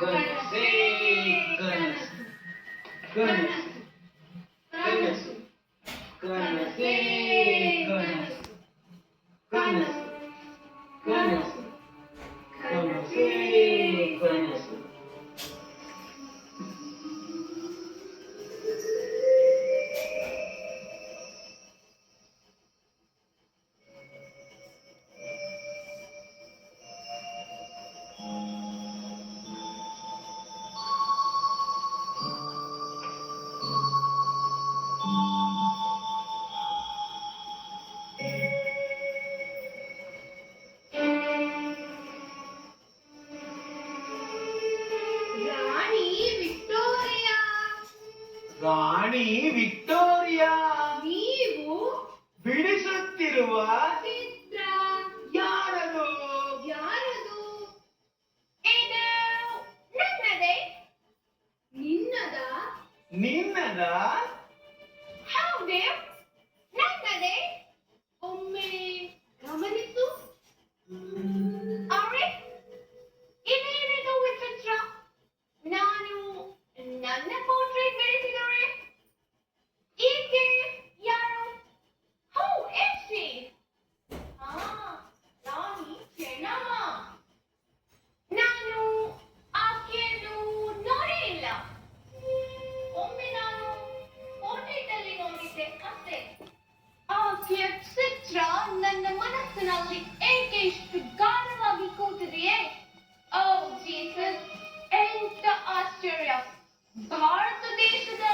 ಕನಸೇ ಕನಸು ಕನಸು ಕನಸು ಕನಸೇ ಕನಸು ಕನಸು ಕನಸು ಕನಸೇ ಕನಸು. ರಾಣಿ ವಿಕ್ಟೋರಿಯಾ, ನೀವು ಬಿಡಿಸುತ್ತಿರುವ ಚಿತ್ರ ಯಾರದು? ಯಾರದು? ಏನು ನನ್ನದೇ? ನಿನ್ನದ? ನಿನ್ನದ? ಹೌದೇ, ನನ್ನದೇ. ಒಮ್ಮೆ ಗಮನಿಸು. ಅರೆ, ಇದೇನಿದು ವಿಚಿತ್ರ? ನಾನು ನನ್ನ ಪೋರ್ಟ್ರೇಟ್ ಬಿಡಿಸಿದರೆ ಈಕೆ ಯಾರು? How is she? Rani Chennamma. ನಾನು ಆಕೆಯನ್ನು ನೋಡೇ ಇಲ್ಲ. ಒಮ್ಮೆ ನಾನು ಪೋರ್ಟ್ರೇಟ್ ಅಲ್ಲಿ ನೋಡಿದ್ದೆ ಅಷ್ಟೇ. ಆಕೆಯ ಚಿತ್ರ ನನ್ನ ಮನಸ್ಸಿನಲ್ಲಿ ಏಕೆ ಇಷ್ಟು ಗಾಢವಾಗಿ ಕೂತಿದೆಯೇ? ಓ ಜೀಸಸ್, ಎಂತ ಆಶ್ಚರ್ಯ! ಭಾರತ ದೇಶದ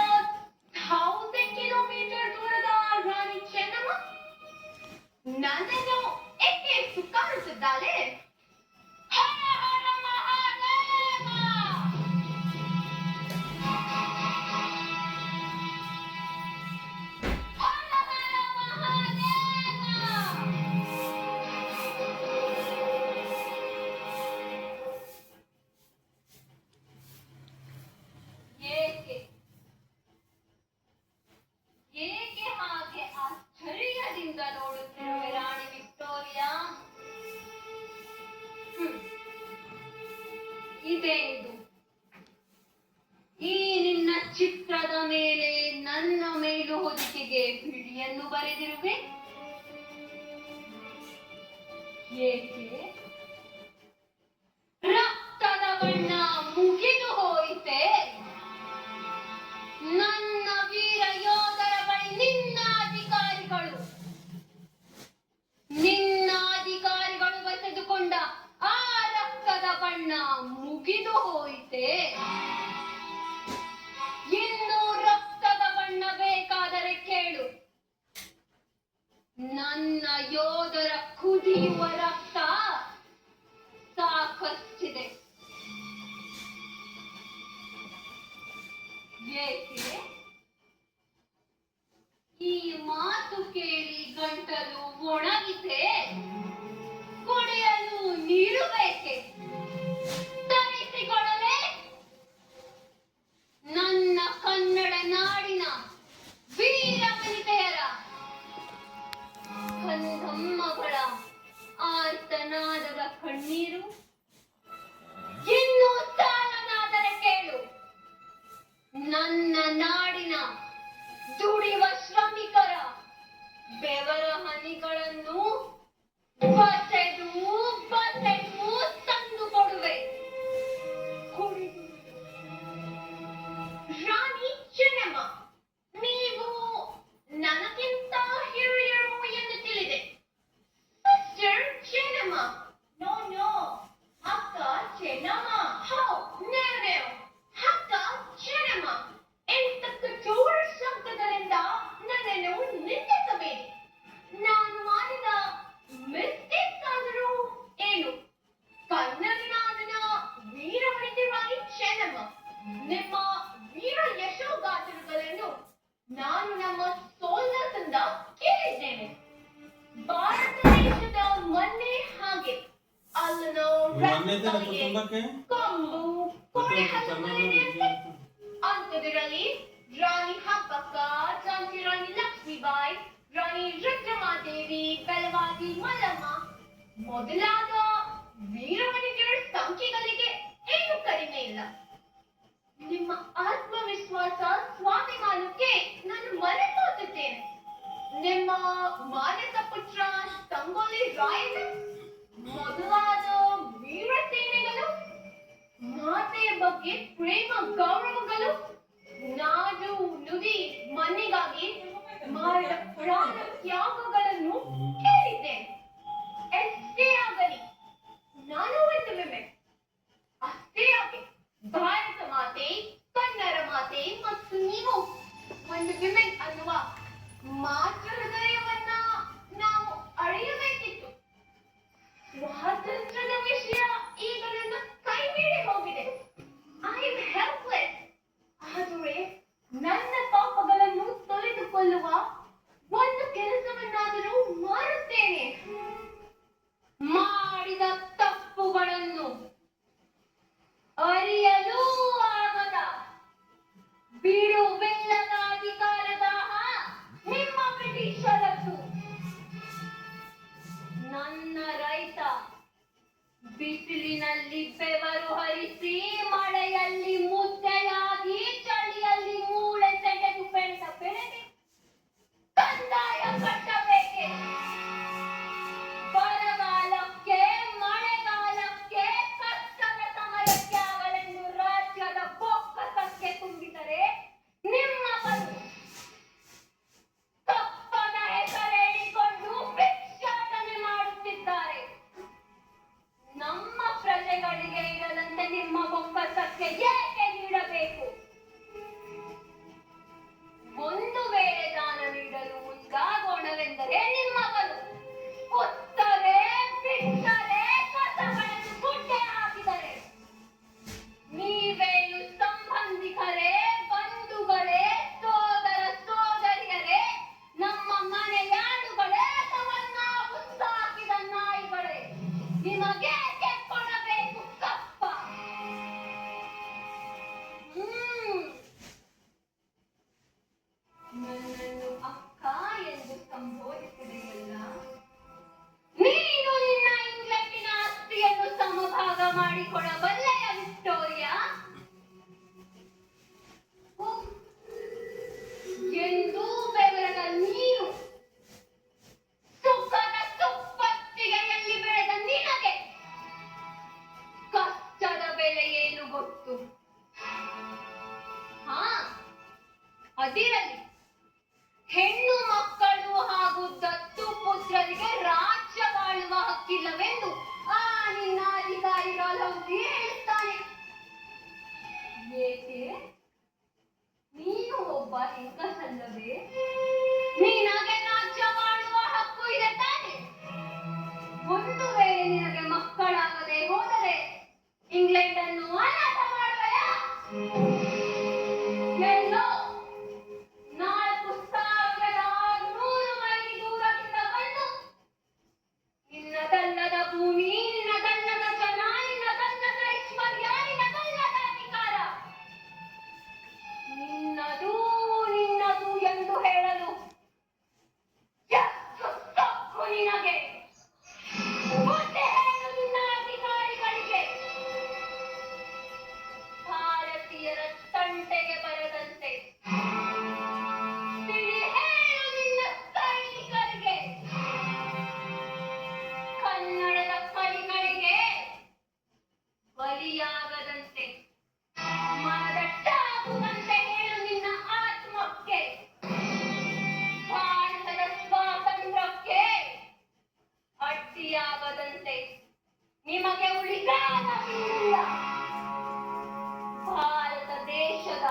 1000 ಕಿಲೋಮೀಟರ್ ದೂರದ ರಾಣಿ ಚೆನ್ನಮ್ಮ ನನ್ನನ್ನು ಏಕೆ ಸುಖಾನಿಸಿದ್ದಾಳೆ? ಹರ ಹರ ಮಹಾದೇವ! ಹರ ಹರ ಮಹಾದೇವ! ಏಕೆ ಏಕೆ ಹಾಗೆ ಆಶ್ಚರ್ಯದಿಂದ ನೋಡುತ್ತಿರುವೆ ರಾಣಿ ವಿಕ್ಟೋರಿಯಾ? ಇದೇನಿದು? ಈ ನಿನ್ನ ಚಿತ್ರದ ಮೇಲೆ ನನ್ನ ಮೇಲು ಹೊದಿಕೆಗೆ ಬಿಳಿಯನ್ನು ಬರೆದಿರುವೆ ಏಕೆ? ರಕ್ತದ ಬಣ್ಣ ಮುಗಿದು ಹೋಯಿತೆ. ನನ್ನ ವೀರ ಯೋಧರ ಬಳಿ ನಿನ್ನ ಅಧಿಕಾರಿಗಳು ಬಸೆದುಕೊಂಡ ಆ ರಕ್ತದ ಬಣ್ಣ ಮುಗಿದು ಹೋಯಿತೆ. ಇನ್ನು ರಕ್ತದ ಬಣ್ಣ ಬೇಕಾದರೆ ಕೇಳು. ನನ್ನ ಯೋಧರ ಕುದಿಯುವ ರಕ್ತ ಸಾಕಷ್ಟಿದೆ. ಏಕೆ? ಈ ಮಾತು ಕೇಳಿ ಗಂಟಲು ಒಣಗಿದೆ. ಕುಡಿಯಲು ನೀರು ಬೇಕೆ? ತರಿಸಿಕೊಳ್ಳಲೇ? ನನ್ನ ಕನ್ನಡ ನಾಡಿನ ವೀರ ವನಿತೆಯರ ಕಂದಮ್ಮಗಳ ಆರ್ತನಾದದ ಕಣ್ಣೀರು ಇನ್ನೂ ಸಾಲನಾದರೆ ಕೇಳು. ನನ್ನ ನಾಡಿನ ದುಡಿಯುವ ಶ್ರಮಿಕರ ಬೆವರ ಹನಿಗಳನ್ನು ಬಸೆದು ಬಸೆದು ತಂದು ಕೊಡುವೆ. ರಾಣಿ ಚೆನ್ನಮ್ಮ, ನೀವು ನನಗಿಂತ ಹಿರಿಯರು ಎಂದು ತಿಳಿದೆ. ಸಿಸ್ಟರ್ ಚೆನ್ನಮ್ಮ. ನೋ ನೋ, ಅಕ್ಕ ಚೆನ್ನಮ್ಮ. ಹೋ, ನೇವ್ ಅಕ್ಕ ಚೆನ್ನಮ್ಮ. ಎಂತ ಕಠೋರ ಶಬ್ದಗಳಿಂದ ನನ್ನನ್ನು ನಿಂದಿಸಬೇಡಿ. ನಾನು ಮಾಡಿದ ಮಿಸ್ಟೇಕ್ ಆದರೂ ಏನು? ಕನ್ನಡನಾಡಿನ ವೀರವನಿತೆ ರಾಣಿ ಚೆನ್ನಮ್ಮ, ನಿಮ್ಮ ವೀರ ಯಶೋಗಾಥೆಗಳನ್ನು ನಾನು ನಮ್ಮ ಸೋಲ್ಜರ್ಸ್ ಇಂದ ಕೇಳಿದ್ದೇನೆ. ಭಾರತ ದೇಶದ ಮೊನ್ನೆ ಹಾಗೆ ಅಲ್ಲನೋ ಕೊಂಬು ಕೋಣೆ ಅಂಥದ್ರಲ್ಲಿ ರಾಣಿ ಹಬ್ಬಕ್ಕ, ಝಾನ್ಸಿ ರಾಣಿ ಲಕ್ಷ್ಮೀಬಾಯಿ, ರಾಣಿ ರುದ್ರಮಾದೇವಿ, ಬೆಳವಾದಿ ಮಲ್ಲಮ್ಮ ಮೊದಲಾದ ವೀರವನಿತೆಯರ ಸಂಖ್ಯೆಗಳಿಗೆ ಏನು ಕಡಿಮೆ ಇಲ್ಲ. ನಿಮ್ಮ ಆತ್ಮವಿಶ್ವಾಸ ಸ್ವಾಭಿಮಾನಕ್ಕೆ ನಾನು ಮರೆತೋಗುತ್ತೇನೆ. ನಿಮ್ಮ ಮಾನಸ ಪುತ್ರ ಸಂಗೊಳ್ಳಿ ರಾಯಣ್ಣ ಮೊದಲಾದ ವೀರ ಸೇನೆಗಳು, ಮಾತೆಯ ಬಗ್ಗೆ ಪ್ರೇಮ ಗೌರವಗಳು, ನಾಡು ನುಡಿ ಮಣ್ಣಿಗಾಗಿ ಮಾಡಿದ ಪ್ರಾಣ ತ್ಯಾಗಗಳನ್ನು ಕೇಳಿದ್ದೇನೆ. ಎಷ್ಟೇ ಆಗಲಿ ನಾನು ಒಂದು ವಿಮೆ. ಅಷ್ಟೇ ಯಾಕೆ ಭಾರತ ಮಾತೆ, ಕನ್ನಡ ಮಾತೆ ಮತ್ತು ನೀವು ಒಂದು ವಿಮೆನ್ ಅನ್ನುವ ಮಾತೃ ಹೃದಯವನ್ನ ನಾವು ಅಳೆಯಬೇಕಿತ್ತು. ಸ್ವಾತಂತ್ರ್ಯದ ವಿಷಯ ಈಗ ನನ್ನ ಕೈ ಮೀರಿ ಹೋಗಿದೆ. I am helpless. ಆದರೆ ನನ್ನ ಪಾಪಗಳನ್ನು ತೊಳೆದುಕೊಳ್ಳುವ ಒಂದು ಕೆಲಸವನ್ನಾದರೂ ಮಾಡುತ್ತೇನೆ. ಮಾಡಿದ ತಪ್ಪುಗಳನ್ನು ಅರಿಯಲೂ ಆಗದ ಬಿಡುವಿಲ್ಲದ ಅಧಿಕಾರದಾಹ ನಿಮ್ಮ ಬ್ರಿಟಿಷರದ್ದು. ನನ್ನ ರೈತ ಬಿಸಿಲಿನಲ್ಲಿ ಬೆವರು ಹರಿಸಿ, ಮಳೆಯಲ್ಲಿ ಮುದ್ದೆಯಾಗಿ, ಚಳಿಯಲ್ಲಿ ಮೂಳೆ ಸೆಟೆದು ಬೆಳೆದ ಬೆಳೆಗೆ ಕಂದಾಯ ಕಟ್ಟಬೇಕೆ? ಬರಗಾಲಕ್ಕೆ, ಮಳೆಗಾಲಕ್ಕೆ, ಕಷ್ಟದ ಸಮಯಕ್ಕೆ ಆಗಲೆಂದು ರಾಜ್ಯದ ಬೊಕ್ಕಸಕ್ಕೆ ತುಂಬಿದರೆ ನಿಮ್ಮ ಬದು ತಪ್ಪದ ಹೆಸರೇಳಿಕೊಂಡು ಭಿಕ್ಷಾಟನೆ ಮಾಡುತ್ತಿದ್ದಾರೆ. ನಮ್ಮ ಪ್ರಜೆಗಳಿಗೆ ಇರದಂತೆ ನಿಮ್ಮ ಬೊಕ್ಕಸಕ್ಕೆ ಏಕೆ ನೀಡಬೇಕು? ಒಂದು ವೇಳೆ ದಾನ ನೀಡಲು ಮುಂದಾಗೋಣವೆಂದರೆ ನಿಮ್ಮ ಬದು ಕುತ್ತರೆ, ಬಿಟ್ಟರೆ, ಕಸಗಳನ್ನು ಗುಡ್ಡೆ ಹಾಕಿದರೆ ನೀವೇನು ಸಂಬಂಧಿಕರೇ, ಬಂಧುಗಳೇ, ಸೋದರ ಸೋದರಿಯರೇ, ನಮ್ಮ ಮನೆಯಾಡುಗಳೇ, ಅಥವಾ ನಾವು ಸಾಕಿದ ನಾಯಿಗಳೇ? ನಿಮಗೆ ಕೊಡಬೇಕು ಕಪ್ಪ. ನನ್ನನ್ನು ಅಕ್ಕ ಎಂದು ಸಂಬೋಧಿಸಿದೆಯಲ್ಲ, ನೀನು ನಿನ್ನ ಇಂಗ್ಲೆಂಡಿನ ಆಸ್ತಿಯನ್ನು ಸಮಭಾಗ ಮಾಡಿಕೊಡಬಲ್ಲೆಯ ವಿಕ್ಟೋರಿಯಾ? ಎಂದು ಬೆವರದ ನೀರು ಸುಖದ ಸುಪ್ಪತ್ತಿಗೆಯಲ್ಲಿ ಬೆಳೆದ ನಿನಗೆ ಕಷ್ಟದ ಬೆಲೆ ಏನು ಗೊತ್ತು? ಹಾ, ಅದಿರಲಿ. ಹೆಣ್ಣು ಮಕ್ಕಳು ಹಾಗೂ ದತ್ತು ಪುತ್ರರಿಗೆ ರಾಜ್ಯವಾಳುವ ಹಕ್ಕಿಲ್ಲವೆಂದು ಆ ನಿನ್ನ ಅಧಿಕಾರಿಗಳು ಹೇಳ್ತಾನೆ. ಏಕೆ? ನೀನು ಒಬ್ಬ ಹೆಂಗಸಲ್ಲವೇ? ನಿನಗೆ ರಾಜ್ಯವಾಳುವ ಹಕ್ಕು ಇದೆ ತಾನೆ? ಒಂದು ವೇಳೆ ನಿನಗೆ ಮಕ್ಕಳಾಗದೆ ಹೋದರೆ ಇಂಗ್ಲೆಂಡ್ ಅನ್ನು ಅನಾಥ ಮಾಡುವೆಯಾ? ಎಲ್ಲೋ 4600 ಮೈಲಿ ದೂರದಿಂದ ಬಂದು ನಿನ್ನದಲ್ಲದ ಭೂಮಿ, ನಿನ್ನದಲ್ಲದ ಜನ, ನಿನ್ನದಲ್ಲದ ಐಶ್ವರ್ಯ, ನಿನ್ನದಲ್ಲದ ಅಧಿಕಾರ, ನಿನ್ನದು ನಿನ್ನದು ಎಂದು ಹೇಳಲು ಎಷ್ಟು ತಪ್ಪು ನಿನಗೆ? ಮತ್ತೆ ಹೇಳು ನಿನ್ನ ಅಧಿಕಾರಿಗಳಿಗೆ, ಭಾರತೀಯರ ತಂಟೆಗೆ ಬರದಂತೆ ತಿಳಿ ಹೇಳು ನಿನ್ನ ಸೈನಿಕರಿಗೆ, ಕನ್ನಡದ ಕಲಿಗಳಿಗೆ ಬಲಿಯಾಗದಂತೆ, ಮನದಟ್ಟಾಗುವಂತೆ ಹೇಳು ನಿನ್ನ ಆತ್ಮಕ್ಕೆ, ಭಾರತದ ಸ್ವಾತಂತ್ರ್ಯಕ್ಕೆ ಅಡ್ಡಿಯಾಗದಂತೆ ನಿಮಗೆ ಉಳಿಗಾಲವಿಲ್ಲ. ಭಾರತ ದೇಶದ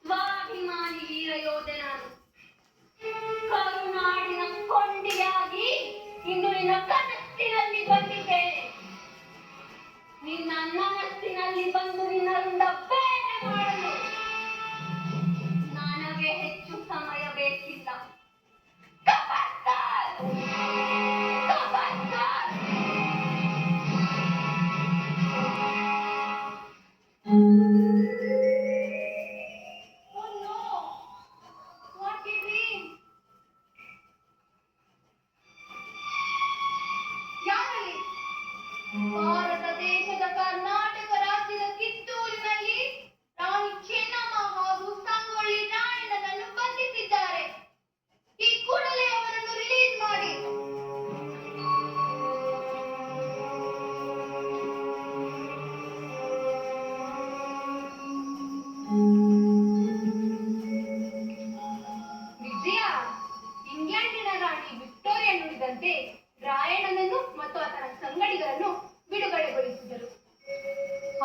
ಸ್ವಾಭಿಮಾನಿ ವೀರ ಯೋಧೆ ನಾನು. ಕರುನಾಡಿನ ಕೊಂಡಿಯಾಗಿ ಇಂದು ನಿನ್ನ ಕನಸಿನಲ್ಲಿ ಬಂದಿದ್ದೇನೆ. ನಿನ್ನ ಮನಸ್ಸಿನಲ್ಲಿ ಬಂದು ನಿನ್ನ ರುಂಡ ಬೇರೆ ಮಾಡಲು ನನಗೆ ಹೆಚ್ಚು ಸಮಯ ಬೇಕಿಲ್ಲ. ಖಬರ್ದಾರ್! ಖಬರ್ದಾರ್! Oh no! What did we? ಯಾರಲ್ಲಿ? ಭಾರತ ದೇಶದ ಕರ್ನಾಟಕ ರಾಜ್ಯದ ಕಿತ್ತೂರಿನಲ್ಲಿ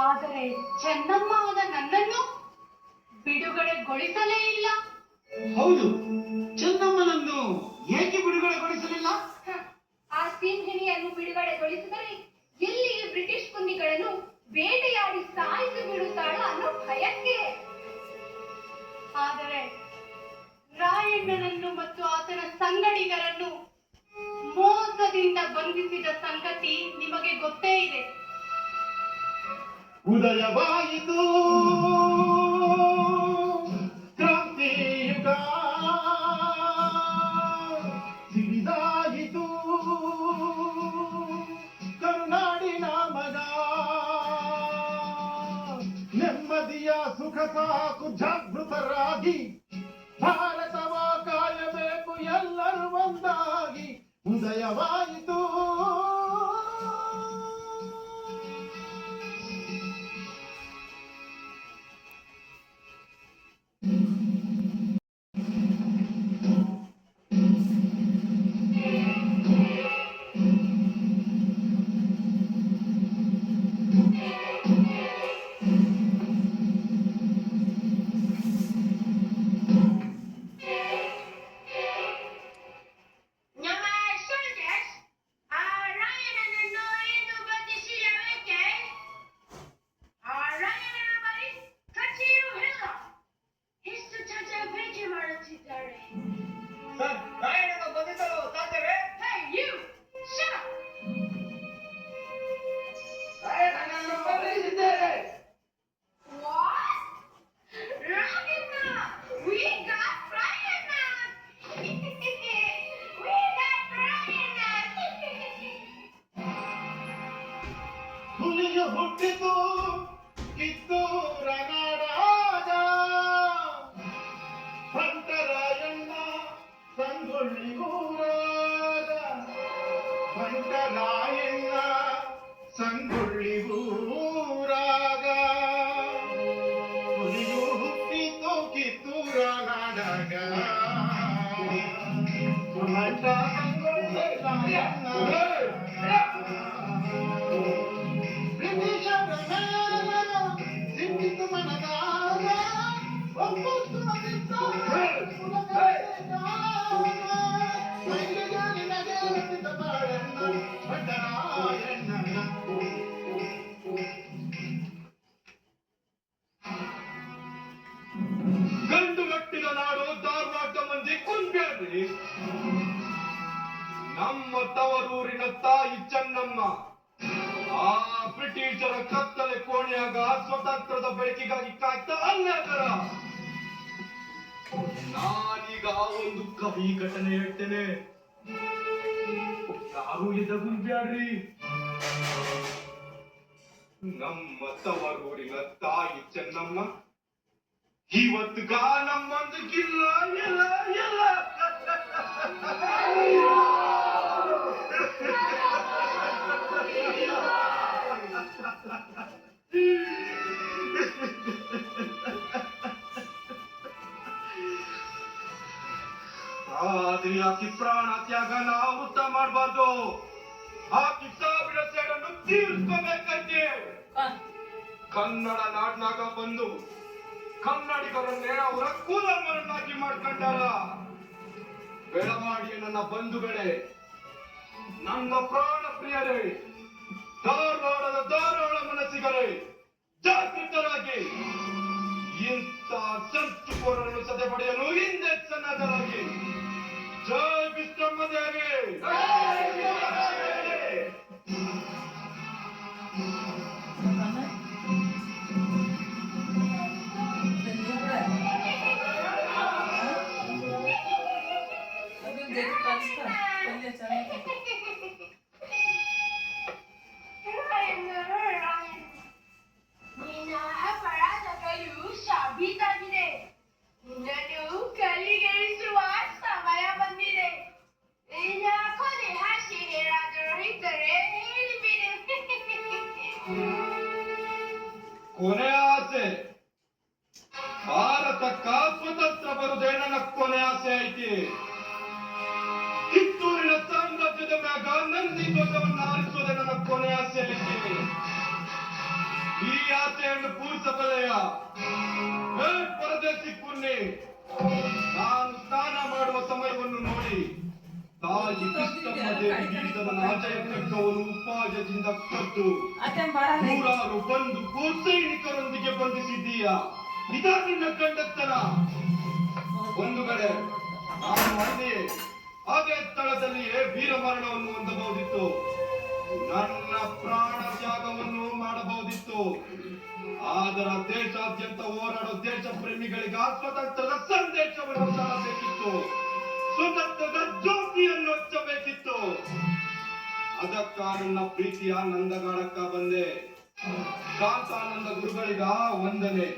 ಆದರೆ ಚೆನ್ನಮ್ಮ ಆದ ನನ್ನನ್ನು ಬಿಡುಗಡೆಗೊಳಿಸಲೇ ಇಲ್ಲ. ಹೌದು, ಚೆನ್ನಮ್ಮನನ್ನು ಏಕೆ ಬಿಡುಗಡೆಗೊಳಿಸಲಿಲ್ಲ? ಆ ಸಿಂಹಿಣಿಯನ್ನು ಬಿಡುಗಡೆಗೊಳಿಸಿದರೆ ಎಲ್ಲಿಯೇ ಬ್ರಿಟಿಷ್ ಕುಂದಿಗಳನ್ನು ಬೇಟೆಯಾಡಿ ಸಾಯಿಸಿ ಬಿಡುತ್ತಾಳ ಅನ್ನೋ ಭಯಕ್ಕೆ. ಆದರೆ ರಾಯಣ್ಣನನ್ನು ಮತ್ತು ಆತನ ಸಂಗಡಿಗರನ್ನು ಮೋಸದಿಂದ ಬಂಧಿಸಿದ ಸಂಗತಿ ನಿಮಗೆ ಗೊತ್ತೇ ಇದೆ. ಉದಯವಾಯಿತು ಕ್ರಾಂತಿಯುಗ, ಸಿಡಿದಾಯಿತು ಕರುನಾಡಿನ ಮಗ. ನೆಮ್ಮದಿಯ ಸುಖ ಸಾಕು ಜಾಗೃತರಾಗಿ, ಭಾರತವ ಕಾಯಬೇಕು ಎಲ್ಲರೂ ಒಂದಾಗಿ. ಉದಯವಾಯಿತು ನಮ್ಮ soldiers, ರಾಯಣ್ಣನನ್ನು ಇಂದು ಬಂಧಿಸಿದವೇಕೆ? ರಾಯಣ್ಣನ ಬಳಿ ಕಚೇರು ಇಲ್ಲ. ಎಷ್ಟು ಜನ ಭೇಟಿ ಮಾಡುತ್ತಿದ್ದಾರೆ. ಸರ್, ರಾಯಣ್ಣನ ಬಂಧಿಸಲು ಸಾಧ್ಯವೇ? Hey, you! Shut up! ರಾಯಣ್ಣನನ್ನು ಬಂಧಿಸಿದ್ದೇವೆ. What? Rayanna! We got Rayanna! We got Rayanna! ಹುಲಿಯು ಹುಟ್ಟಿತು ಕಿತ್ತೂರ ನಾಡಾಗ, ಪಂಟರಾಯಣ್ಣ ಸಂಗೊಳ್ಳಿ ಊರಾಗ. ಪಂಟರಾಯಣ್ಣ ಸಂಗೊಳ್ಳಿ ಊರಾಗ, ಹುಲಿಯು ಹುಟ್ಟಿತು ಕಿತ್ತೂರ ನಾಡಾಗ. ಪಂಟ ಸಂಗೊಳ್ಳಿ ರಾಯಣ್ಣ. ಬ್ರಿಟಿಷರ ಮೇಲೆ ಸಿಕ್ಕಿತು ಮನದಾಗ, ಒಪ್ಪುತ್ತು ಗಂಡು ಗಟ್ಟಿನ ನಾಡು ಧಾರವಾಡ ಮಂದಿ ಕುಂಬ್ಯಾಡ್ರಿ. ನಮ್ಮ ತವರೂರಿನ ತಾಯಿ ಚೆನ್ನಮ್ಮ ಆ ಬ್ರಿಟಿಷರ ಕತ್ತಲೆ ಕೋಣೆಯಾಗ ಸ್ವತಂತ್ರದ ಬೆಳಕಿಗಾಗಿ ಕಾಯ್ತಾ ಅಲ್ಲಾಗರ. ನಾನೀಗ ಒಂದು ಕಹಿ ಘಟನೆ ಹೇಳ್ತೇನೆ, ಯಾರು ಎದಗುಂಬ್ಯಾಡ್ರಿ. ನಮ್ಮ ತವರೂರಿನ ತಾಯಿ ಚೆನ್ನಮ್ಮ ಇವತ್ಗ ನಮ್ಮೊಂದಿಗಿಲ್ಲ ಇಲ್ಲ ಇಲ್ಲ. ಆದ್ರೆ ಆಕಿ ಪ್ರಾಣ ತ್ಯಾಗ ನಾವು ಊಟ ಮಾಡಬಾರ್ದು. ಆಕಿ ಸಾವಿರ ಸೇಡನ್ನು ತೀರ್ಸ್ಕೋಬೇಕೈತಿ. ಕನ್ನಡ ನಾಡ್ನಾಗ ಬಂದು ಕನ್ನಡಿಗರನ್ನೇ ಅವರ ಕೂಲಮ್ಮರನ್ನಾಗಿ ಮಾಡ್ಕೊಂಡಾರ. ಬೆಳವಾಡಿಯ ನನ್ನ ಬಂಧುಗಳೇ, ನನ್ನ ಪ್ರಾಣ ಪ್ರಿಯರೇ, ಧಾರವಾಡದ ಧಾರಾಳ ಮನಸ್ಸಿಗರೇ, ಜಾಗೃತರಾಗಿ ಇಂಥ ಸಂಚುಕೋರರನ್ನು ಸದೆ ಪಡೆಯಲು ಹಿಂದೆ ಸನ್ನದ್ಧರಾಗಿ. ಜೈ ವಿಶ್ರಮ್ಮ ದೇವಿ. ನಿನ್ನ ಅಪರಾಧಗಳು ಸಾಬೀತಾಗಿದೆ. ನಿನ್ನನ್ನು ಕಲ್ಲಿಗೇರಿಸುವ ಸಮಯ ಬಂದಿದೆ. ನಿನ್ನ ಕೊನೆ ಆಸೆ ಏನಾದರೂ ಇದ್ದರೆ ಹೇಳಿಬಿಡು. ಕೊನೆ ಆಸೆ ಭಾರತಕ್ಕ ಸ್ವತಂತ್ರ ಬರುದೇ ನನ್ನ ಕೊನೆ ಆಸೆ ಐತಿ. ಕಿತ್ತೂರಿನ ಸಾಮ್ರಾಜ್ಯದ ಮ್ಯಾಗ ನಂದಿ ಧ್ವಜವನ್ನ ಆರಿಸೋದೇ ನನ್ನ ಕೊನೆ ಆಸೆ ಐತಿ. ಈ ಆಸೆಯನ್ನು ಪೂರಿಸಬಲ್ಲೆಯ ಪರದೇಶಿ ಕುನ್ನಿ, ನಾನು ಸ್ನಾನ ಮಾಡುವ ಸಮಯವನ್ನು ನೋಡಿ ತಾಯಿ ಕೃಷ್ಣಮ್ಮ ದೇವಿ ಗೀತದ ಅಜಯ ಖಡ್ಗವನ್ನು ಉಪಾಯದಿಂದ ಕದ್ದು ನೂರಾರು ಬಂದು ಸೈನಿಕರೊಂದಿಗೆ ಬಂಧಿಸಿದ್ದೀಯ. ಇದಾ ನಿನ್ನ ಗಂಡತನ. ಒಂದು ಕಡೆ ನಾನು ಅಲ್ಲಿ ಅದೇ ಸ್ಥಳದಲ್ಲಿಯೇ ವೀರಮರಣವನ್ನು ಹೊಂದಬಹುದಿತ್ತು, ನನ್ನ ಪ್ರಾಣ ತ್ಯಾಗವನ್ನು ಮಾಡಬಹುದಿತ್ತು. ಆದರ ದೇಶಾದ್ಯಂತ ಹೋರಾಡೋ ದೇಶ ಪ್ರೇಮಿಗಳಿಗೆ ಸ್ವಾತಂತ್ರ್ಯದ ಸಂದೇಶವನ್ನು ಸಾರಬೇಕಿತ್ತು, ಸ್ವತಂತ್ರದ ಜ್ಯೋತಿಯನ್ನು ಹಚ್ಚಬೇಕಿತ್ತು. ಅದಕ್ಕ ನನ್ನ ಪ್ರೀತಿಯ ನಂದಗಾಡಕ್ಕ ಬಂದೆ. ಶಾಂತಾನಂದ ಗುರುಗಳಿಗ ವಂದನೆ,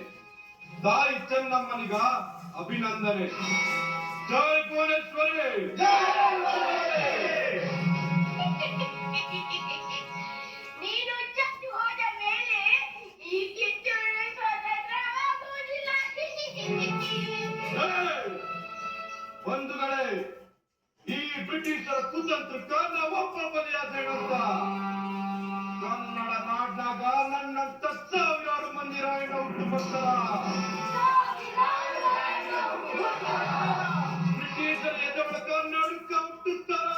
ತಾಯಿ ಚೆನ್ನಮ್ಮನಿಗ ಅಭಿನಂದನೆ. ಜೈ ಭುವನೇಶ್ವರಿ. ನೀನು ಚತ್ತು ಹೋದ ಮೇಲೆ ಈ ಕಿತ್ತೂರು ಸ್ವತಂತ್ರವಾಗುವುದಿಲ್ಲ. ಬಂಧುಗಳೇ, ಈ ಬ್ರಿಟಿಷರ ಕುತಂತ್ರಕ್ಕ ಒಬ್ಬ ಬಲಿಯಾದೇನಂತ. ಕನ್ನಡ ನಾಡ್ನಾಗ ನನ್ನಂತ ಸಾವಿರಾರು ಮಂದಿ ರಾಯಣ ಹುಟ್ಟು ಬರ್ತಾರ. ಬ್ರಿಟಿಷರ ಎದೊಳಕ ನಡುಕ ಹುಟ್ಟುತ್ತಾರ.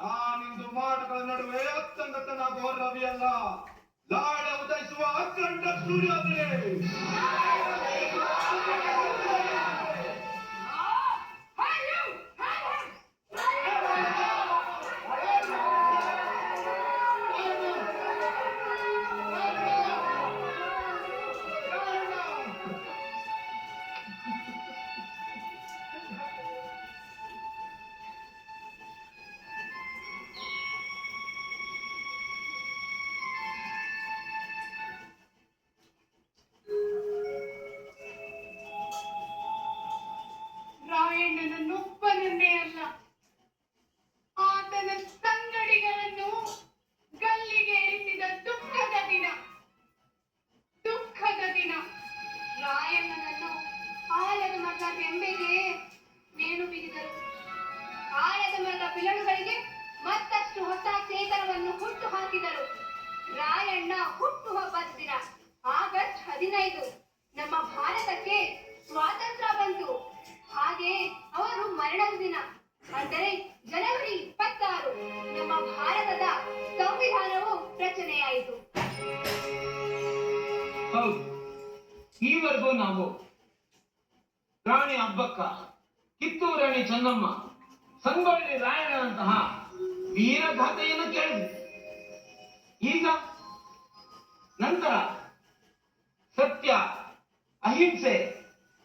ನಾನಿಂದು ಮಾಟಗಳ ನಡುವೆ ಅತ್ತಂಗತನಾಗುವ ರವಿಯಲ್ಲ, ನಾಳೆ ಉದಯಿಸುವ ಅಖಂಡ ಸೂರ್ಯೋದಯ. ರಾಯಣ್ಣನನ್ನೊಬ್ಬನನ್ನೇ ಅಲ್ಲ, ಆತನ ಸಂಗಡಿಗರನ್ನು ಗಲ್ಲಿಗೇರಿಸಿದ ದುಃಖದ ದಿನ. ರಾಯಣ್ಣನನ್ನು ಆಲದ ಮರದ ರೆಂಬೆಗೆ ನೇಣು ಬಿಗಿದರು. ಆಲದ ಮರದ ಬಿಲನುಗಳಿಗೆ ಮತ್ತಷ್ಟು ಹೊಸ ಚೇತನವನ್ನು ಹುಟ್ಟು ಹಾಕಿದರು. ರಾಯಣ್ಣ ಹುಟ್ಟುಹಬ್ಬದ ದಿನ ಆಗಸ್ಟ್ 15 ನಮ್ಮ ಭಾರತಕ್ಕೆ ಸ್ವಾತಂತ್ರ್ಯ ಬಂತು. ಹಾಗೆ ಅವರು ಮರಣದ ದಿನ ಅಂದರೆ ಜನವರಿ 26 ನಮ್ಮ ಭಾರತದ ಸಂವಿಧಾನವು ರಚನೆಯಾಯಿತು. ಹೌದು, ಈವರೆಗೂ ನಾವು ರಾಣಿ ಅಬ್ಬಕ್ಕ, ಕಿತ್ತೂರು ರಾಣಿ ಚೆನ್ನಮ್ಮ, ಸಂಗೊಳ್ಳಿ ರಾಯಣ್ಣನಂತಹ ವೀರಗಾಥೆಯನ್ನು ಕೇಳಿದ್ವಿ. ಈಗ ನಂತರ ಸತ್ಯ, ಅಹಿಂಸೆ,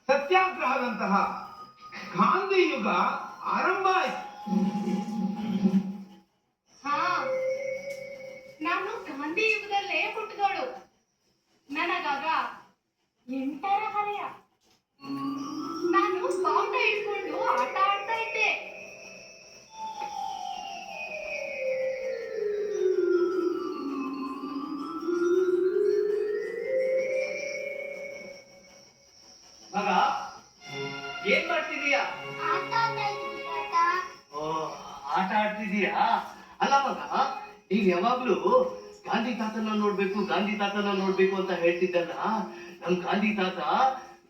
ಸತ್ಯಾಗ್ರಹದಂತಹ ಗಾಂಧಿ ಯುಗ ಆರಂಭ ಆಯಿತು. ನಾನು ಗಾಂಧಿ ಯುಗದಲ್ಲೇ ಹುಟ್ಟಿದೋಳು. ನನಗಾಗ 8ರ ಹರೆಯ. ನಾನು ಬಾವುಟ ಇಟ್ಕೊಂಡು ಆಟ ಆಡ್ತಾ ಇದ್ದೆ. ಮಗ, ಏನ್ ಮಾಡ್ತಿದೀಯಾ? ಓ, ಆಟ ಆಡ್ತಿದೀಯಾ? ಅಲ್ಲ ಮಗ, ನೀವ್ ಯಾವಾಗ್ಲೂ ಗಾಂಧಿ ತಾತನ ನೋಡ್ಬೇಕು, ಗಾಂಧಿ ತಾತನ ನೋಡ್ಬೇಕು ಅಂತ ಹೇಳ್ತಿದ್ದಲ್ಲ. ನಮ್ ಗಾಂಧಿ ತಾತ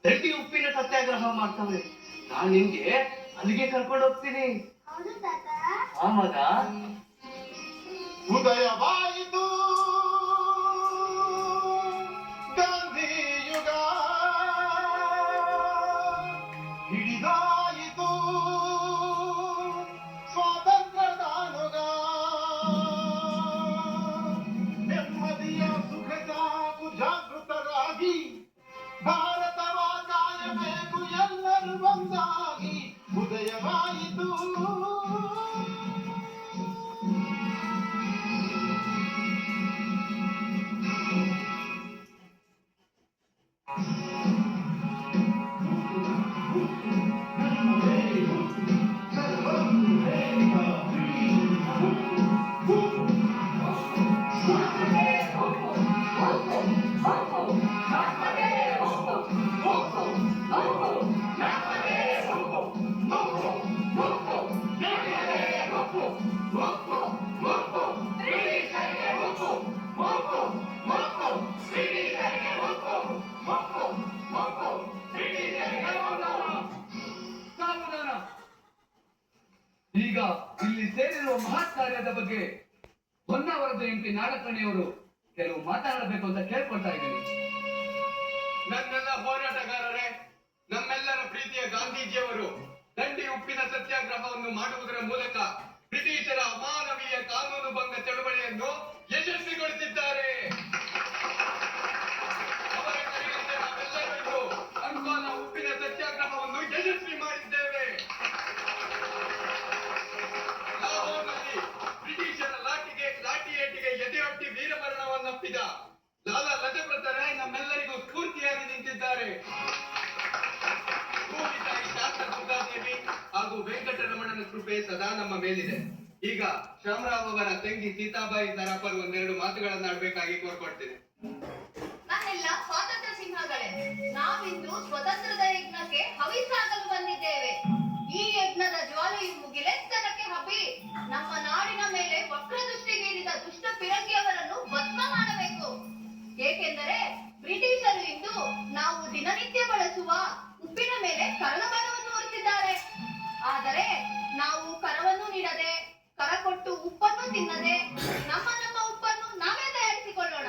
ದಡ್ಡಿ ಉಪ್ಪಿನ ಸತ್ಯಾಗ್ರಹ ಮಾಡ್ತವ್ರೆ. ನಾನ್ ನಿಮ್ಗೆ ಅಲ್ಲಿಗೆ ಕರ್ಕೊಂಡು ಹೋಗ್ತೀನಿ. ಆ ಮಗ, ಉದಯವಾಯಿತು ಗಾಂಧಿ ಯುಗ, ಹಿಡಿದಾಯಿತು ಸ್ವಾತಂತ್ರ್ಯದಾನುಗ. ನೆಮ್ಮದಿಯ ಸುಖದ ಜಾಗೃತರಾಗಿ ಭಾರತವ ಕಾಯಬೇಕು ಎಲ್ಲರೂ ಒಂದಾಗಿ. ಉದಯವಾಯಿತು ಬಗ್ಗೆ ಹೊನ್ನಾವರದ ಎಂಪಿ ನಾಡಕಣಿಯವರು ಕೆಲವು ಮಾತನಾಡಬೇಕು ಅಂತ ಕೇಳ್ಕೊಳ್ತಾ ಇದ್ದೀನಿ. ನನ್ನೆಲ್ಲ ಹೋರಾಟಗಾರರೇ, ನಮ್ಮೆಲ್ಲರ ಪ್ರೀತಿಯ ಗಾಂಧೀಜಿಯವರು ದಂಡಿ ಉಪ್ಪಿನ ಸತ್ಯಾಗ್ರಹವನ್ನು ಮಾಡುವುದರ ಮೂಲಕ ಬ್ರಿಟಿಷರ ಅಮಾನವೀಯ ಕಾನೂನು ಭಂಗ ಚಳವಳಿಯನ್ನು ಯಶಸ್ವಿಗೊಳಿಸಿದ್ದಾರೆ. ಅವರ ಕರೆಯಂತೆ ನಾವೆಲ್ಲರೂ ಇಂದು ಅಂಕೋಲ ಉಪ್ಪಿನ ಸತ್ಯಾಗ್ರಹವನ್ನು ಯಶಸ್ವಿ ಮಾಡಿದ್ದೇವೆ. ಲಾಹೋರ್ನಲ್ಲಿ ಬ್ರಿಟಿಷರ ಲಾಠಿ ಏಟಿಗೆ ಎದೆಯೊಡ್ಡಿ ವೀರಮರಣವನ್ನಪ್ಪಿದ ಲಾಲಾ ಲಜಪತ್ ರಾಯ್ ನಮ್ಮೆಲ್ಲರಿಗೂ ಸ್ಫೂರ್ತಿಯಾಗಿ ನಿಂತಿದ್ದಾರೆ. ಭೂಮಿತಾಯಿ ಶಾಸ್ತ್ರ ಸುಧಾದೇವಿ ಹಾಗೂ ವೆಂಕಟರಮಣನ ಕೃಪೆ ಸದಾ ನಮ್ಮ ಮೇಲಿದೆ. ಈಗ ಶ್ಯಾಮರಾವ್ ಅವರ ತಂಗಿ ಸೀತಾಬಾಯಿ ತರಾಪರ್ ಒಂದೆರಡು ಮಾತುಗಳನ್ನಾಡಬೇಕಾಗಿ ಕೋರ್ಕೊಳ್ತೇನೆ. ನಾನೆಲ್ಲ ಸ್ವಾತಂತ್ರ್ಯ ಸಿಂಹಗಳೇ, ನಾವಿಂದು ಸ್ವತಂತ್ರದ ಯಜ್ಞಕ್ಕೆ ಹವಿಸಾಗಲು ಬಂದಿದ್ದೇವೆ. ಈ ಯಜ್ಞದ ಜ್ವಾಲೆಯು ಮುಗಿಲೆತ್ತರಕ್ಕೆ ಹಬ್ಬಿ ನಮ್ಮ ನಾಡಿನ ಮೇಲೆ ವಕ್ರದೃಷ್ಟಿ ಬೀರಿದ ದುಷ್ಟ ಪಿರಂಗಿಯವರನ್ನು ಭಸ್ಮ ಮಾಡಬೇಕು. ಏಕೆಂದರೆ ಬ್ರಿಟಿಷರು ಇಂದು ನಾವು ದಿನನಿತ್ಯ ಬಳಸುವ ಉಪ್ಪಿನ ಮೇಲೆ ಕರಲಬಲವನ್ನು ಹೊರಿಸಿದ್ದಾರೆ. ಆದರೆ ನಾವು ಕರವನ್ನು ನೀಡದೆ, ಕರ ಕೊಟ್ಟು ಉಪ್ಪನ್ನು ತಿನ್ನದೆ ನಮ್ಮ ಉಪ್ಪನ್ನು ನಾವೇ ತಯಾರಿಸಿಕೊಳ್ಳೋಣ.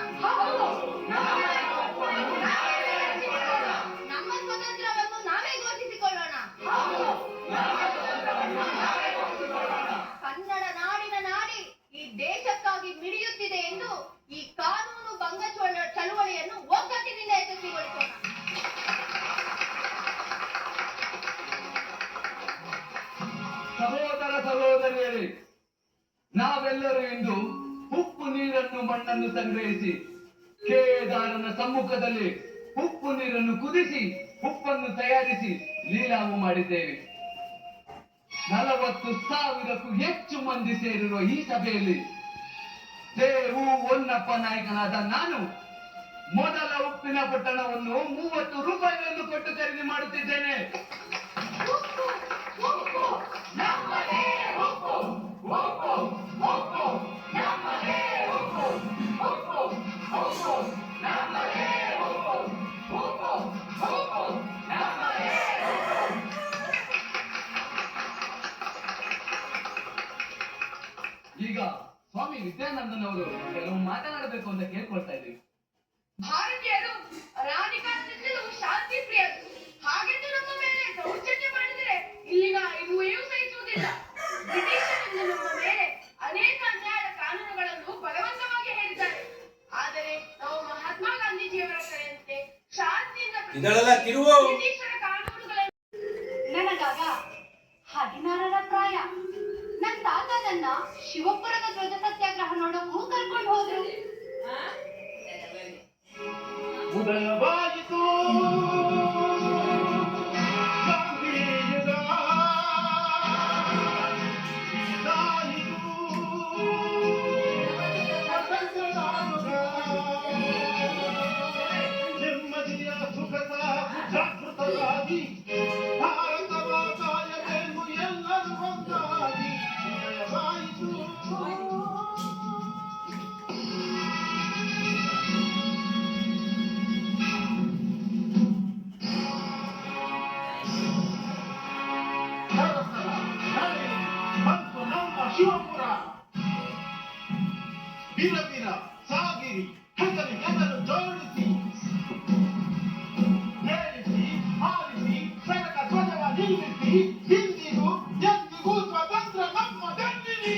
ನಮ್ಮ ಸ್ವತಂತ್ರವನ್ನು ನಾವೇ ಘೋಷಿಸಿಕೊಳ್ಳೋಣ. ಕನ್ನಡ ನಾಡಿನ ನಾಡಿ ಈ ದೇಶಕ್ಕಾಗಿ ಮಿಡಿಯುತ್ತಿದೆ ಎಂದು ಈ ಕಾನೂನು ಭಂಗ ಚಳುವಳಿಯನ್ನು ಒಗ್ಗಟ್ಟಿನಿಂದ ಯಶಸ್ವಿಗೊಳಿಸೋಣ. ಸಹೋದರಿಯರೇ, ನಾವೆಲ್ಲರೂ ಇಂದು ಉಪ್ಪು ನೀರನ್ನು ಮಣ್ಣನ್ನು ಸಂಗ್ರಹಿಸಿ ಕೇದಾರನ ಸಮ್ಮುಖದಲ್ಲಿ ಉಪ್ಪು ನೀರನ್ನು ಕುದಿಸಿ ಉಪ್ಪನ್ನು ತಯಾರಿಸಿ ಲೀಲಾವು ಮಾಡಿದ್ದೇವೆ. 40,000ಕ್ಕೂ ಹೆಚ್ಚು ಮಂದಿ ಸೇರಿರುವ ಈ ಸಭೆಯಲ್ಲಿ ದೇವು ಹೊನ್ನಪ್ಪ ನಾಯಕನಾದ ನಾನು ಮೊದಲ ಉಪ್ಪಿನ ಪೊಟ್ಟಣವನ್ನು 30 ರೂಪಾಯಿಗಳನ್ನು ಕೊಟ್ಟು ಖರೀದಿ ಮಾಡುತ್ತಿದ್ದೇನೆ. ಈಗ ಸ್ವಾಮಿ ವಿದ್ಯಾನಂದನ್ ಅವರು ಕೆಲವು ಮಾತನಾಡಬೇಕು ಅಂತ ಕೇಳ್ಕೊಳ್ತಾ ಇದ್ದೀವಿ. ಭಾರತೀಯರು ರಾಜಕಾರಣದಿಂದಲೂ ಶಾಂತಿ ಪ್ರಿಯರು. ಹಾಗೆಂದು ನಮ್ಮ ಮೇಲೆ ದೌರ್ಜನ್ಯ ಮಾಡಿದರೆ ಇಲ್ಲಿನ ಇರುವೆಯೂ ಸಹಿಸುವುದಿಲ್ಲ. ಬ್ರಿಟಿಷರಿಂದ ನಮ್ಮ ಮೇಲೆ ಅನೇಕ ಅನ್ಯಾಯದ ಕಾನೂನುಗಳನ್ನು ಬಲವಂತವಾಗಿ ಹೇಳಿದ್ದಾರೆ. ಆದರೆ ನಾವು ಮಹಾತ್ಮ ಗಾಂಧೀಜಿಯವರ ಕರೆಯಂತೆ ಶಾಂತಿಯಿಂದ ಬ್ರಿಟಿಷರ ಕಾನೂನುಗಳನ್ನು ನನಗಾಗ 16ರ ಪ್ರಾಯ. ನನ್ನ ತಾತ ನನ್ನ ಶಿವಪುರದ ಧ್ವಜ ಸತ್ಯಾಗ್ರಹ ನೋಡೋಕ್ಕೂ ಕರ್ಕೊಂಡು ಹೋದ್ರು. ಉದಯವಾಯಿತು ಗಾಂಧೀಯುಗ, ಇದಾಯಿತು ನೆಮ್ಮದಿಯ ಸುಖದ ಜಾಗೃತರಾಗಿ ಭಾರತವ ಕಾಯಬೇಕು ಎಲ್ಲರೂ ಒಂದಾಗಿ. ಉದಯವಾಯಿತು ಶಿವಪುರ ವೀರವೀರ ಸಾಗಿರಿ ಹೆಸರು ಹೆಸರು ಜೋಡಿಸಿ ಹೇಳಿಸಿ ಹಾರಿಸಿ ಸರಕ ಧ್ವಜವ ನಿಲ್ಲಿಸಿ ಇಂದಿಗೂ ಎಂದಿಗೂ ಸ್ವತಂತ್ರ ನಮ್ಮ ದಂಡಿನಿ.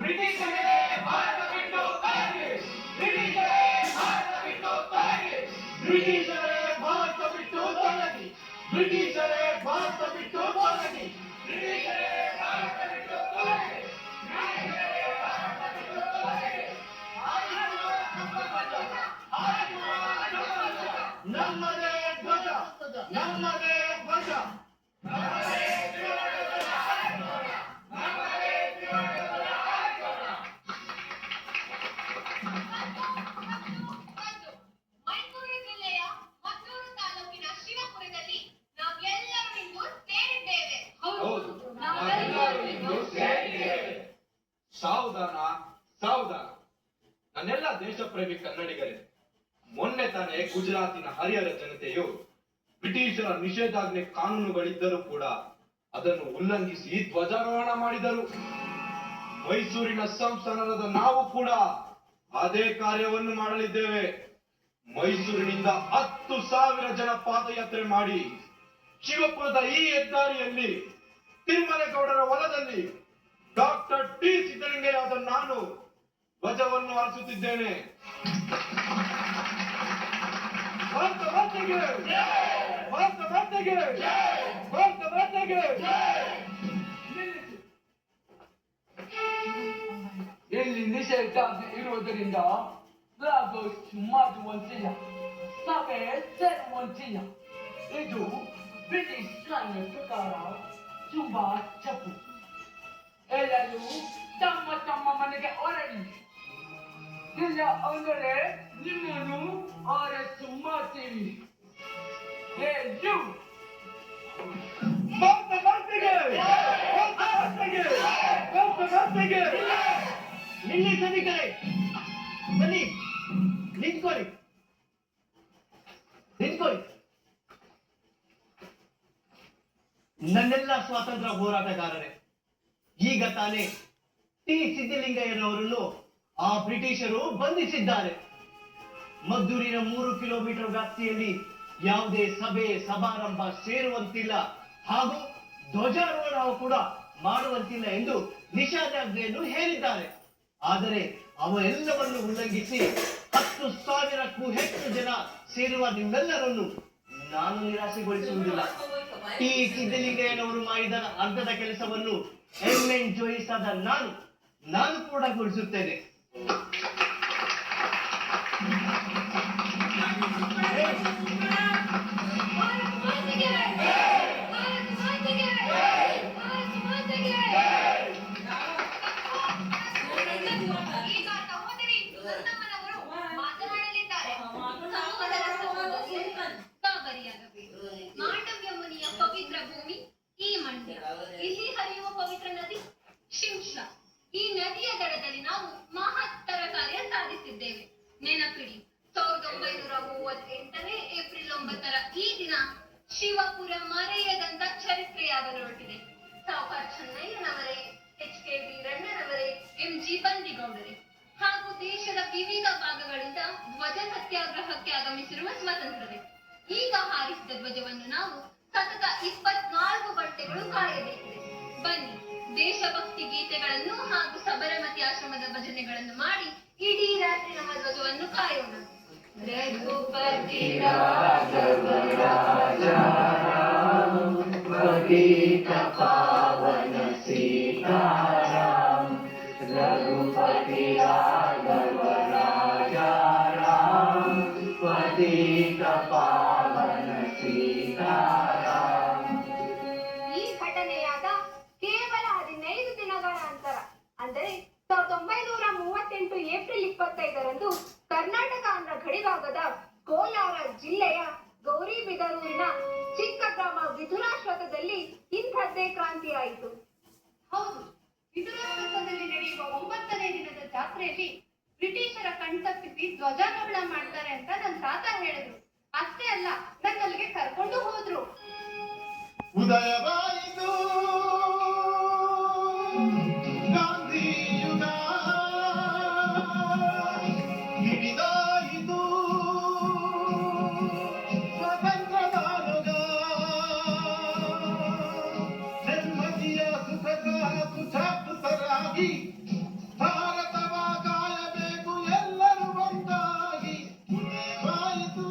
ಬ್ರಿಟಿಷರೇ ಭಾರತ ಬಿಟ್ಟು ತೊಲಗಿ, ಬ್ರಿಟಿಷರೇ ಭಾರತ ಬಿಟ್ಟು ತೊಲಗಿ, ಬ್ರಿಟಿಷರೇ ಭಾರತ ಬಿಟ್ಟು ತೊಲಗಿ, ಬ್ರಿಟಿಷರೇ ಭಾರತ ಬಿಟ್ಟು ತೊಲಗಿ. ನಮ್ಮದೇ ಧ್ವಜ, ನಮ್ಮದೇ ಧ್ವಜ, ನಮ್ಮದೇ ಮೈಸೂರು ಜಿಲ್ಲೆಯ ಮದ್ದೂರು ತಾಲೂಕಿನ ಶಿವಪುರದಲ್ಲಿ ನಾವೆಲ್ಲರೂ ಇಂದು ಸೇರಿದ್ದೇವೆ. ಹೌದು, ನಾವೆಲ್ಲರೂ ಇಂದು ಸೇರಿದ್ದೇವೆ. ಸಾವಧಾನ ಸಾವಧಾನ. ನನ್ನೆಲ್ಲ ದೇಶ ಪ್ರೇಮಿ ಕನ್ನಡಿಗರೇ, ಮೊನ್ನೆ ತಾನೇ ಗುಜರಾತಿನ ಹರಿಹರ ಜನತೆಯು ಬ್ರಿಟಿಷರ ನಿಷೇಧಾಜ್ಞೆ ಕಾನೂನುಗಳಿದ್ದರೂ ಕೂಡ ಅದನ್ನು ಉಲ್ಲಂಘಿಸಿ ಧ್ವಜಾರೋಹಣ ಮಾಡಿದರು. ಮೈಸೂರಿನ ಸಂಸ್ಥಾನದ ನಾವು ಕೂಡ ಅದೇ ಕಾರ್ಯವನ್ನು ಮಾಡಲಿದ್ದೇವೆ. ಮೈಸೂರಿನಿಂದ 10,000 ಜನ ಪಾದಯಾತ್ರೆ ಮಾಡಿ ಶಿವಪುರದ ಈ ಹೆದ್ದಾರಿಯಲ್ಲಿ ತಿಮ್ಮನಗೌಡರ ಹೊಲದಲ್ಲಿ ಡಾಕ್ಟರ್ ಟಿ ಸಿದ್ದಲಿಂಗಯ್ಯನಾದ ನಾನು ಧ್ವಜವನ್ನು ಹಾರಿಸುತ್ತಿದ್ದೇನೆ. ಇಲ್ಲಿ ನಿಷೇಧಾಜ್ಞೆ ಇರುವುದರಿಂದ ಲಾಗೋಸ್ ಮಾಡುವಂತಿಲ್ಲ, ಸಭೆ ಸೇರುವಂತಿಲ್ಲ. ಇದು ಬ್ರಿಟಿಷ್ ಕಾನೂನಿನ ಪ್ರಕಾರ ತುಂಬಾ ತಪ್ಪು. ಎಲ್ಲರೂ ತಮ್ಮ ತಮ್ಮ ಮನೆಗೆ ಹೊರಡಿ, ಇಲ್ಲ ಅಂದರೆ ನಿಮ್ಮನ್ನು ಅರೆಸ್ಟ್ ಮಾಡ್ತೀವಿ. ನಿಲ್ಲಿ ಸಭಿಕರೇ, ಬನ್ನಿ, ನಿಂತ್ಕೊಳ್ಳಿ. ನನ್ನೆಲ್ಲ ಸ್ವಾತಂತ್ರ್ಯ ಹೋರಾಟಗಾರರೇ, ಈಗ ತಾನೇ ಟಿ ಸಿದ್ದಲಿಂಗಯ್ಯನವರನ್ನು ಆ ಬ್ರಿಟಿಷರು ಬಂಧಿಸಿದ್ದಾರೆ. ಮದ್ದೂರಿನ 3 ಕಿಲೋಮೀಟರ್ ವ್ಯಾಪ್ತಿಯಲ್ಲಿ ಯಾವುದೇ ಸಭೆ ಸಮಾರಂಭ ಸೇರುವಂತಿಲ್ಲ ಹಾಗೂ ಧ್ವಜಾರೋಹಣ ಕೂಡ ಮಾಡುವಂತಿಲ್ಲ ಎಂದು ನಿಷೇಧಾಜ್ಞೆಯನ್ನು ಹೇರಿದ್ದಾರೆ. ಆದರೆ ಅವೆಲ್ಲವನ್ನು ಉಲ್ಲಂಘಿಸಿ 10,000ಕ್ಕೂ ಹೆಚ್ಚು ಜನ ಸೇರುವ ನಿಮ್ಮೆಲ್ಲರನ್ನು ನಾನು ನಿರಾಶೆಗೊಳಿಸುವುದಿಲ್ಲ. ಟಿ ಸಿದ್ದಲಿಂಗಯ್ಯನವರು ಮಾಡಿದ ಅರ್ಧದ ಕೆಲಸವನ್ನು ಎನ್ ಜೋಯಿಸಾದ ನಾನು ಕೂಡ ಗೊಳಿಸುತ್ತೇನೆ. ಈಗ ಸಹೋದರಿ ಸುನಂದಮ್ಮನವರು ಮಾತನಾಡಲಿದ್ದಾರೆ. ಸಾಗರಿಯಾಗಬೇಕು. ಮಾಂಡವ್ಯ ಮುನಿಯ ಪವಿತ್ರ ಭೂಮಿ ಈ ಮಂಡ್ಯ. ಇಲ್ಲಿ ಹರಿಯುವ ಪವಿತ್ರ ನದಿ ಶಿಂಷಾ. ಈ ನದಿಯ ದಡದಲ್ಲಿ ನಾವು ಮಹತ್ತರ ಕಾರ್ಯ ಸಾಧಿಸಿದ್ದೇವೆ. ನೆನಪಿಡಿ, 1938ನೇ ಏಪ್ರಿಲ್ 9ರ ಈ ದಿನ Shivapura ಮರೆಯದಂತ ಚರಿತ್ರೆಯಾಗಲೊರಟಿದೆ. ಸಾವುಕಾರ್ ಚೆನ್ನಯ್ಯನವರೇ, H K ವೀರಣ್ಣನವರೇ, M G ಬಂದಿಗೌಡರೇ ಹಾಗೂ ದೇಶದ ವಿವಿಧ ಭಾಗಗಳಿಂದ ಧ್ವಜ ಸತ್ಯಾಗ್ರಹಕ್ಕೆ ಆಗಮಿಸಿರುವ ಸ್ವಾತಂತ್ರ್ಯವೇ. ಈಗ ಹಾರಿಸಿದ ಧ್ವಜವನ್ನು ನಾವು ಸತತ 24 ಗಂಟೆಗಳು ಕಾಯಬೇಕಿದೆ. ಬನ್ನಿ, ದೇಶಭಕ್ತಿ ಗೀತೆಗಳನ್ನು ಹಾಗೂ ಸಬರಮತಿ ಆಶ್ರಮದ ಭಜನೆಗಳನ್ನು ಮಾಡಿ ಇಡೀ ರಾತ್ರಿ ನಮ್ಮ ಧ್ವಜವನ್ನು ಕಾಯೋಣ. ರಘುಪತಿ ರಾಘವ ರಾಜ ಪತಿತ ಪಾವನ ಸೀತಾರಾಮ. ರಘುಪತಿ ರಾಘವ ರಾಜ ಪತಿತ ಪಾವನ ಸೀತಾರಾಮ. ಈ ಘಟನೆಯಾದ ಕೇವಲ 15 ದಿನಗಳ ನಂತರ, ಅಂದರೆ 1938 ಏಪ್ರಿಲ್ 25ರಂದು ಕರ್ನಾಟಕ ಆಂಧ್ರ ಗಡಿಭಾಗದ ಕೋಲಾರ ಜಿಲ್ಲೆಯ ಗೌರಿಬಿದನೂರಿನ ಚಿಕ್ಕ ಗ್ರಾಮ ವಿಧುರಾಶ್ವತ್ಥದಲ್ಲಿ ಇಂಥದ್ದೇ ಕ್ರಾಂತಿ ಆಯಿತು. ಹೌದು, ವಿಧುರಾಶ್ವತ್ಥದಲ್ಲಿ ನಡೆಯುವ 9ನೇ ದಿನದ ಜಾತ್ರೆಯಲ್ಲಿ ಬ್ರಿಟಿಷರ ಕಣ್ತಪ್ಪಿಸಿ ಧ್ವಜಾರೋಹಣ ಮಾಡ್ತಾರೆ ಅಂತ ನನ್ನ ತಾತ ಹೇಳಿದ್ರು. ಅಷ್ಟೇ ಅಲ್ಲ, ನನ್ನ ಅಲ್ಲಿಗೆ ಕರ್ಕೊಂಡು ಹೋದ್ರು. ಉದಯವಾಯಿತು ಗಾಂಧಿಯುಗ, ಹಿಡಿದಾಯಿತು ಸ್ವತಂತ್ರದಾನುಗ. ನೆಮ್ಮದಿಯ ಸುಖದ ಸುಚಾತುತರಾಗಿ ಭಾರತವ ಕಾಯಬೇಕು ಎಲ್ಲರೂ ಒಂದಾಗಿ. ಉದಯವಾಯಿತು.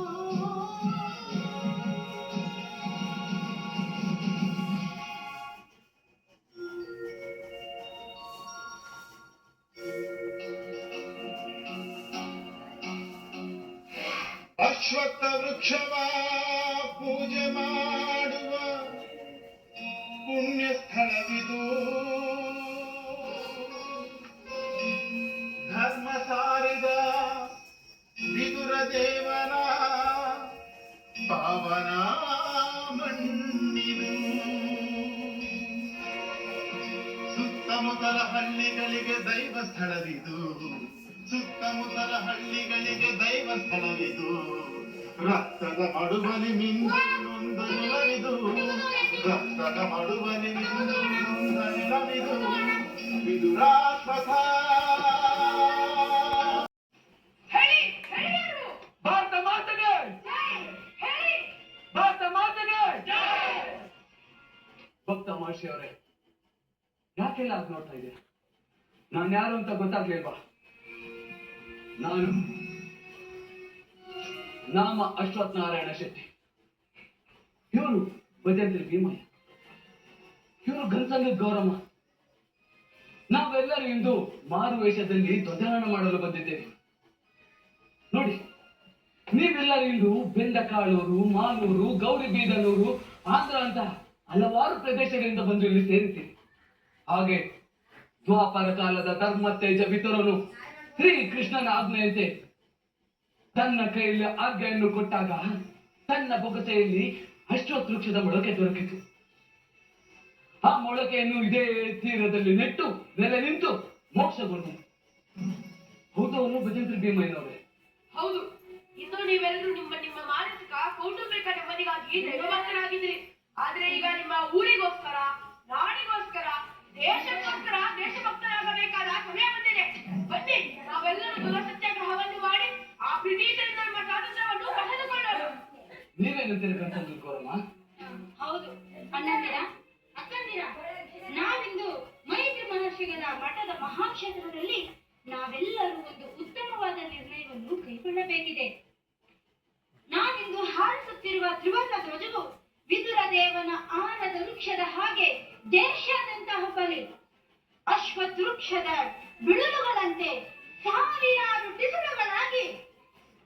ಅಶ್ವತ್ಥ ವೃಕ್ಷವ ಪೂಜೆ ಮಾಡುವ ಪುಣ್ಯ ಸ್ಥಳವಿದು. ಧರ್ಮ ಸಾರಿದ ವಿದುರ ದೇವನ ಪಾವನ ಮಣ್ಣಿದು. ಸುತ್ತಮುತ್ತಲ ಹಳ್ಳಿಗಳಿಗೆ ದೈವ ಸ್ಥಳವಿದು. ಸುತ್ತಮುತ್ತಲ ಹಳ್ಳಿಗಳಿಗೆ ದೈವ ಸ್ಥಳವಿದು. ರಕ್ತದ ಮಡುವಲಿ ಮಿಂದು ನೊಂದ ನೆಲವಿದು ರಕ್ತದ ಮಡುವಲಿ ಮಿಂದು ನೊಂದ ನೆಲವಿದು ವಿದುರಾಶ್ವಥ ಭಾರತ ಮಾತೆಗೆ ಭಾರತ ಮಾತೆಗೆ ಭಕ್ತ ಮಹರ್ಷಿ ಅವರೇ, ಯಾಕೆಲ್ಲ ಆಗ್ ನೋಡ್ತಾ ಇದ್ದೀರಾ? ನಾನು ಯಾರು ಅಂತ ಗೊತ್ತಾಗ್ಲಿಲ್ವಾ? ನಾನು ನಾಮ ಅಶ್ವಥ್ ನಾರಾಯಣ ಶೆಟ್ಟಿ. ಇವರು ಭಜಂತ್ರಿ ಭೀಮಯ್ಯ, ಇವರು ಗನ್ಸಂಗ ಗೌರಮ್ಮ. ನಾವೆಲ್ಲರೂ ಇಂದು ಮಾರು ವೇಷದಲ್ಲಿ ಧ್ವಜಾರೋಹಣ ಮಾಡಲು ಬಂದಿದ್ದೇವೆ. ನೋಡಿ, ನೀವೆಲ್ಲರೂ ಇಂದು ಬೆಂದಕಾಳೂರು, ಮಾಲೂರು, ಗೌರಿಬೀದನೂರು, ಆಂಧ್ರ ಅಂತ ಹಲವಾರು ಪ್ರದೇಶಗಳಿಂದ ಬಂದು ಇಲ್ಲಿ ಸೇರಿದ್ದೀರಿ. ಹಾಗೆ ದ್ವಾಪರ ಕಾಲದ ಧರ್ಮ ತೇಜ ವಿತರನು ಶ್ರೀ ಕೃಷ್ಣನ ಆಜ್ಞೆಯಂತೆ ತನ್ನ ಕೈಯಲ್ಲಿ ಆಜ್ಞೆಯನ್ನು ಕೊಟ್ಟಾಗ ತನ್ನ ಬೊಗಸೆಯಲ್ಲಿ ಅಶ್ವತ್ಥ ವೃಕ್ಷದ ಮೊಳಕೆ ದೊರಕಿತು. ಆ ಮೊಳಕೆಯನ್ನು ಇದೇ ತೀರದಲ್ಲಿ ನೆಟ್ಟು ನೆಲೆ ನಿಂತು ಮೋಕ್ಷಗೊಂಡು. ಹೌದವನು ಭಜಂತ್ರಿ ಭೀಮಯ್ಯನವರೇ? ಹೌದು. ಇನ್ನು ನೀವೆಲ್ಲರೂ ನಿಮ್ಮ ನಿಮ್ಮ ಮಾನಸಿಕ ಕೌಟುಂಬಿಕ ನೆಮ್ಮದಿಗಾಗಿ ದೈವಭಕ್ತರಾಗಿದ್ದೀರಿ. ಆದ್ರೆ ಈಗ ನಿಮ್ಮ ಊರಿಗೋಸ್ಕರ, ನಾಡಿಗೋಸ್ಕರ, ದೇಶಕ್ಕೋಸ್ಕರ ದೇಶಭಕ್ತರಾಗಬೇಕಾದ ಸಮಯ ಬಂದಿದೆ. ಬನ್ನಿ, ನಾವೆಲ್ಲರೂ ದೂರ ಸತ್ಯಾಗ್ರಹವನ್ನು ಮಾಡಿ ಆ ಬ್ರಿಟಿಷರಿಂದ ನಮ್ಮ ಸ್ವಾತಂತ್ರ್ಯವನ್ನು ಪಡೆದುಕೊಳ್ಳೋಣ. ನೀವೇನಂತೀರಿ ಗನ್ಸಂಗ ಗೌರಮ್ಮ? ಹೌದು ಅಣ್ಣಂದಿರ, ಅಕ್ಕಂದಿರ, ನಾವಿಂದು ಮೈತ್ರಿ ಮಹರ್ಷಿಗಳ ಮಠದ ಮಹಾಕ್ಷೇತ್ರದಲ್ಲಿ ನಾವೆಲ್ಲರೂ ಒಂದು ಉತ್ತಮವಾದ ನಿರ್ಣಯವನ್ನು ಕೈಗೊಳ್ಳಬೇಕಿದೆ. ನಾವಿಂದು ಹಾರಿಸುತ್ತಿರುವ ತ್ರಿವರ್ಣ ಧ್ವಜವು ವಿದುರ ದೇವನ ಆನದ ವೃಕ್ಷದ ಹಾಗೆ ದೇಶಾದ್ಯಂತ ಹಬ್ಬಲಿ. ಅಶ್ವತ್ಥ ವೃಕ್ಷದ ಬಿಳುಲುಗಳಂತೆ ಸಾವಿರಾರು ಟಿಸುಳುಗಳಾಗಿ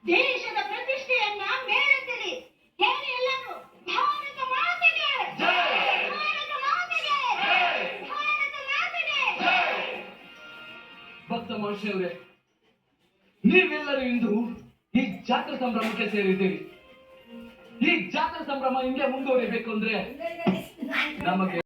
ದೇಶದ ಪ್ರತಿಷ್ಠೆಯನ್ನ ಮೇಲೆತ್ತಲಿ. ಹೇಳಿ ಎಲ್ಲರೂ, ಭಾರತ ಮಾತೆಗೆ, ಭಾರತ ಮಾತೆಗೆ, ಭಾರತ ಮಾತೆಗೆ. ಭಕ್ತ ಮಹರ್ಷಿ ಅವರೇ, ನೀವೆಲ್ಲರೂ ಇಂದು ಈ ಜಾತ್ರಾ ಸಂಭ್ರಮಕ್ಕೆ ಸೇರಿದ್ದೀರಿ. ಈ ಜಾತ್ರಾ ಸಂಭ್ರಮ ಹಿಂಗೆ ಮುಂದುವರಿಬೇಕು ಅಂದ್ರೆ ನಮಗೆ